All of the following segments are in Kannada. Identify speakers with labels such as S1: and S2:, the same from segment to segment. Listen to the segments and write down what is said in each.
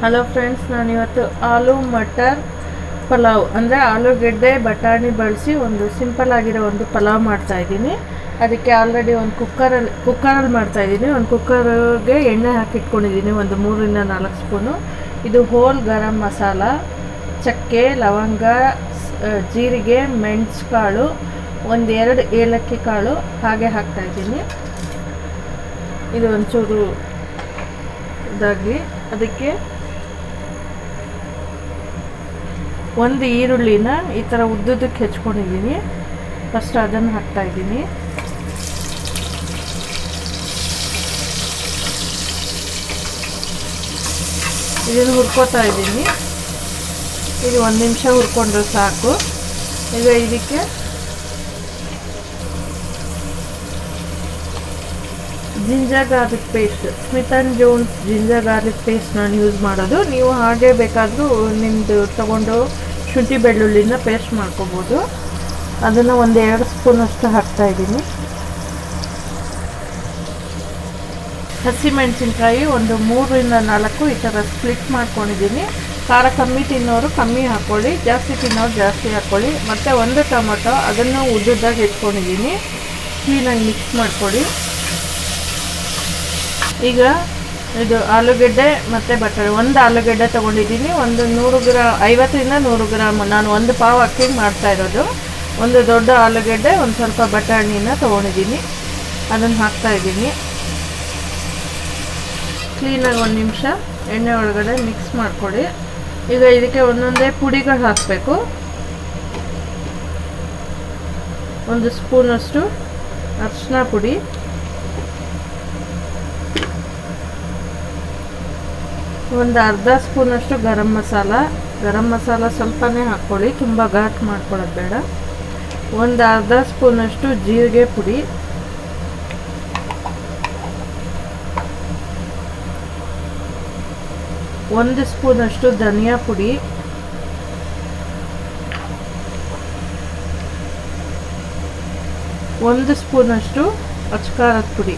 S1: ಹಲೋ ಫ್ರೆಂಡ್ಸ್, ನಾನಿವತ್ತು ಆಲೂ ಮಟರ್ ಪಲಾವ್ ಅಂದರೆ ಆಲೂಗೆಡ್ಡೆ ಬಟಾಣಿ ಬಳಸಿ ಒಂದು ಸಿಂಪಲ್ ಆಗಿರೋ ಒಂದು ಪಲಾವ್ ಮಾಡ್ತಾಯಿದ್ದೀನಿ. ಅದಕ್ಕೆ ಆಲ್ರೆಡಿ ಒಂದು ಕುಕ್ಕರಲ್ಲಿ ಮಾಡ್ತಾಯಿದ್ದೀನಿ. ಒಂದು ಕುಕ್ಕರ್ಗೆ ಎಣ್ಣೆ ಹಾಕಿಟ್ಕೊಂಡಿದ್ದೀನಿ, ಒಂದು 3ರಿಂದ 4 ಸ್ಪೂನು. ಇದು ಹೋಲ್ ಗರಂ ಮಸಾಲ, ಚಕ್ಕೆ, ಲವಂಗ, ಜೀರಿಗೆ, ಮೆಣಸು ಕಾಳು, 1-2 ಏಲಕ್ಕಿ ಕಾಳು ಹಾಗೆ ಹಾಕ್ತಾಯಿದ್ದೀನಿ. ಇದು ಒಂಚೂರು ಇದಾಗಿ ಅದಕ್ಕೆ ಒಂದು ಈರುಳ್ಳಿನ ಈ ಥರ ಉದ್ದುದಕ್ಕೆ ಹೆಚ್ಕೊಂಡಿದ್ದೀನಿ. ಫಸ್ಟ್ ಅದನ್ನು ಹಾಕ್ತಾಯಿದ್ದೀನಿ. ಇದನ್ನು ಹುರ್ಕೋತಾ ಇದ್ದೀನಿ. ಇದು 1 ನಿಮಿಷ ಹುರ್ಕೊಂಡ್ರೆ ಸಾಕು. ಈಗ ಇದಕ್ಕೆ ginger garlic paste, Smith and Jones ginger garlic paste ನಾನು ಯೂಸ್ ಮಾಡೋದು. ನೀವು ಹಾಗೆ ಬೇಕಾದರೂ ನಿಮ್ಮದು ತಗೊಂಡು ಶುಂಠಿ ಬೆಳ್ಳುಳ್ಳಿನ ಪೇಸ್ಟ್ ಮಾಡ್ಕೋಬೋದು. ಅದನ್ನು 1-2 ಸ್ಪೂನಷ್ಟು ಹಾಕ್ತಾಯಿದ್ದೀನಿ. ಹಸಿಮೆಣಸಿನ್ಕಾಯಿ ಒಂದು 3ರಿಂದ 4 ಈ ಥರ ಸ್ಪ್ಲಿಟ್ ಮಾಡ್ಕೊಂಡಿದ್ದೀನಿ. ಖಾರ ಕಮ್ಮಿ ತಿನ್ನೋರು ಕಮ್ಮಿ ಹಾಕ್ಕೊಳ್ಳಿ, ಜಾಸ್ತಿ ತಿನ್ನೋರು ಜಾಸ್ತಿ ಹಾಕ್ಕೊಳ್ಳಿ. ಮತ್ತು 1 ಟೊಮೊಟೊ, ಅದನ್ನು ಉದ್ದುದಾಗಿ ಇಟ್ಕೊಂಡಿದ್ದೀನಿ. ಕ್ಲೀನಾಗಿ ಮಿಕ್ಸ್ ಮಾಡ್ಕೊಳ್ಳಿ. ಈಗ ಇದು ಆಲೂಗೆಡ್ಡೆ ಮತ್ತು ಬಟಾಣಿ, 1 ಆಲೂಗೆಡ್ಡೆ ತೊಗೊಂಡಿದ್ದೀನಿ. ಒಂದು 50ರಿಂದ 100 ಗ್ರಾಮ್, ನಾನು 1 ಪಾವ್ ಅಕ್ಕಿಗೆ ಮಾಡ್ತಾಯಿರೋದು. ಒಂದು ದೊಡ್ಡ ಆಲೂಗೆಡ್ಡೆ, ಒಂದು ಸ್ವಲ್ಪ ಬಟಾಣಿನ ತೊಗೊಂಡಿದ್ದೀನಿ. ಅದನ್ನು ಹಾಕ್ತಾಯಿದ್ದೀನಿ. ಕ್ಲೀನಾಗಿ 1 ನಿಮಿಷ ಎಣ್ಣೆ ಒಳಗಡೆ ಮಿಕ್ಸ್ ಮಾಡಿಕೊಡಿ. ಈಗ ಇದಕ್ಕೆ ಒಂದೊಂದೇ ಪುಡಿಗಳು ಹಾಕಬೇಕು. 1 ಸ್ಪೂನಷ್ಟು ಅರಿಶಿನ ಪುಡಿ, 1/2 ಸ್ಪೂನಷ್ಟು ಗರಂ ಮಸಾಲ ಸ್ವಲ್ಪನೇ ಹಾಕ್ಕೊಳ್ಳಿ, ತುಂಬ ಘಾಟ್ ಮಾಡ್ಕೊಳ್ಳೋದು ಬೇಡ. 1/2 ಸ್ಪೂನಷ್ಟು ಜೀರಿಗೆ ಪುಡಿ, 1 ಸ್ಪೂನಷ್ಟು ಧನಿಯಾ ಪುಡಿ, 1 ಸ್ಪೂನಷ್ಟು ಅಚ್ಕಾರದ ಪುಡಿ.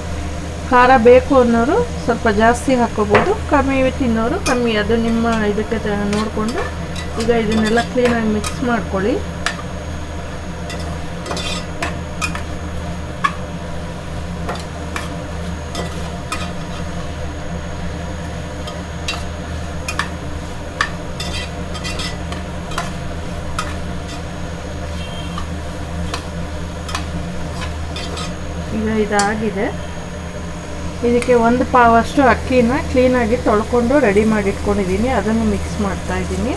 S1: ಖಾರ ಬೇಕು ಅನ್ನೋರು ಸ್ವಲ್ಪ ಜಾಸ್ತಿ ಹಾಕ್ಕೋಬೋದು, ಕಮ್ಮಿ ತಿನ್ನೋರು ಕಮ್ಮಿ, ಅದು ನಿಮ್ಮ ಇದಕ್ಕೆ ನೋಡಿಕೊಂಡು. ಈಗ ಇದನ್ನೆಲ್ಲ ಕ್ಲೀನಾಗಿ ಮಿಕ್ಸ್ ಮಾಡ್ಕೊಳ್ಳಿ. ಈಗ ಇದಾಗಿದೆ. ಇದಕ್ಕೆ 1 ಪಾವಷ್ಟು ಅಕ್ಕಿನ ಕ್ಲೀನಾಗಿ ತೊಳ್ಕೊಂಡು ರೆಡಿ ಮಾಡಿ ಇಟ್ಕೊಂಡಿದ್ದೀನಿ. ಅದನ್ನು ಮಿಕ್ಸ್ ಮಾಡ್ತಾ ಇದ್ದೀನಿ.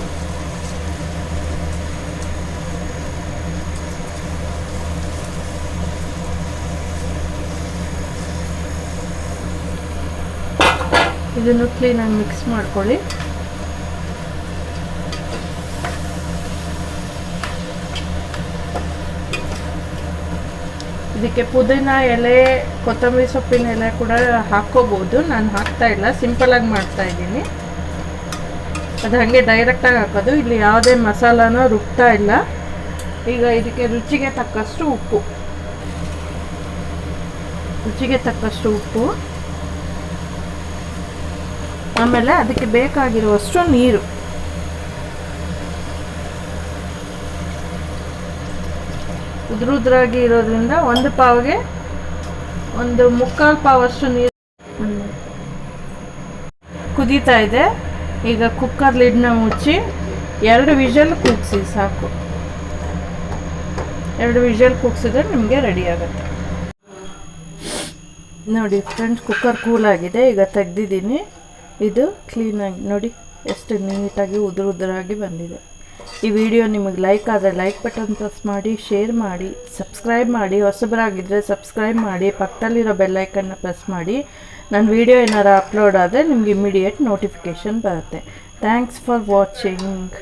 S1: ಇದನ್ನು ಕ್ಲೀನಾಗಿ ಮಿಕ್ಸ್ ಮಾಡ್ಕೊಳ್ಳಿ. ಇದಕ್ಕೆ ಪುದೀನ ಎಲೆ, ಕೊತ್ತಂಬರಿ ಸೊಪ್ಪಿನ ಎಲೆ ಕೂಡ ಹಾಕ್ಕೋಬೋದು. ನಾನು ಹಾಕ್ತಾ ಇಲ್ಲ, ಸಿಂಪಲಾಗಿ ಮಾಡ್ತಾ ಇದ್ದೀನಿ. ಅದು ಹಾಗೆ ಡೈರೆಕ್ಟಾಗಿ ಹಾಕೋದು. ಇಲ್ಲಿ ಯಾವುದೇ ಮಸಾಲಾನ ರುಬ್ತಾ ಇಲ್ಲ. ಈಗ ಇದಕ್ಕೆ ರುಚಿಗೆ ತಕ್ಕಷ್ಟು ಉಪ್ಪು, ಆಮೇಲೆ ಅದಕ್ಕೆ ಬೇಕಾಗಿರುವಷ್ಟು ನೀರು. ಉದ್ರಾಗಿ ಇರೋದ್ರಿಂದ 1 ಪಾವ್ಗೆ 1/4 ಪಾವಷ್ಟು ನೀರು ಕುದೀತಾ ಇದೆ. ಈಗ ಕುಕ್ಕರ್ ಲಿಡ್ನ ಮುಚ್ಚಿ 2 ವಿಷಲ್ ಕೂಗಿಸಿ ಸಾಕು. 2 ವಿಷಲ್ ಕೂಗಿಸಿದ್ರೆ ನಿಮಗೆ ರೆಡಿ ಆಗುತ್ತೆ. ನೋಡಿ ಫ್ರೆಂಡ್ಸ್, ಕುಕ್ಕರ್ ಕೂಲಾಗಿದೆ. ಈಗ ತೆಗ್ದಿದ್ದೀನಿ. ಇದು ಕ್ಲೀನಾಗಿ ನೋಡಿ ಎಷ್ಟು ನೀಟಾಗಿ ಉದುರಾಗಿ ಬಂದಿದೆ. ಈ ವಿಡಿಯೋ ನಿಮಗೆ ಲೈಕ್ ಆದರೆ ಲೈಕ್ ಬಟನ್ ಪ್ರೆಸ್ ಮಾಡಿ, ಶೇರ್ ಮಾಡಿ, ಸಬ್ಸ್ಕ್ರೈಬ್ ಮಾಡಿ. ಹೊಸಬರಾಗಿದ್ದರೆ ಸಬ್ಸ್ಕ್ರೈಬ್ ಮಾಡಿ, ಪಕ್ಕದಲ್ಲಿರೋ ಬೆಲ್ಲೈಕನ್ನ ಪ್ರೆಸ್ ಮಾಡಿ. ನನ್ನ ವಿಡಿಯೋ ಏನಾರು ಅಪ್ಲೋಡ್ ಆದರೆ ನಿಮಗೆ ಇಮಿಡಿಯೇಟ್ ನೋಟಿಫಿಕೇಷನ್ ಬರುತ್ತೆ. Thanks for watching.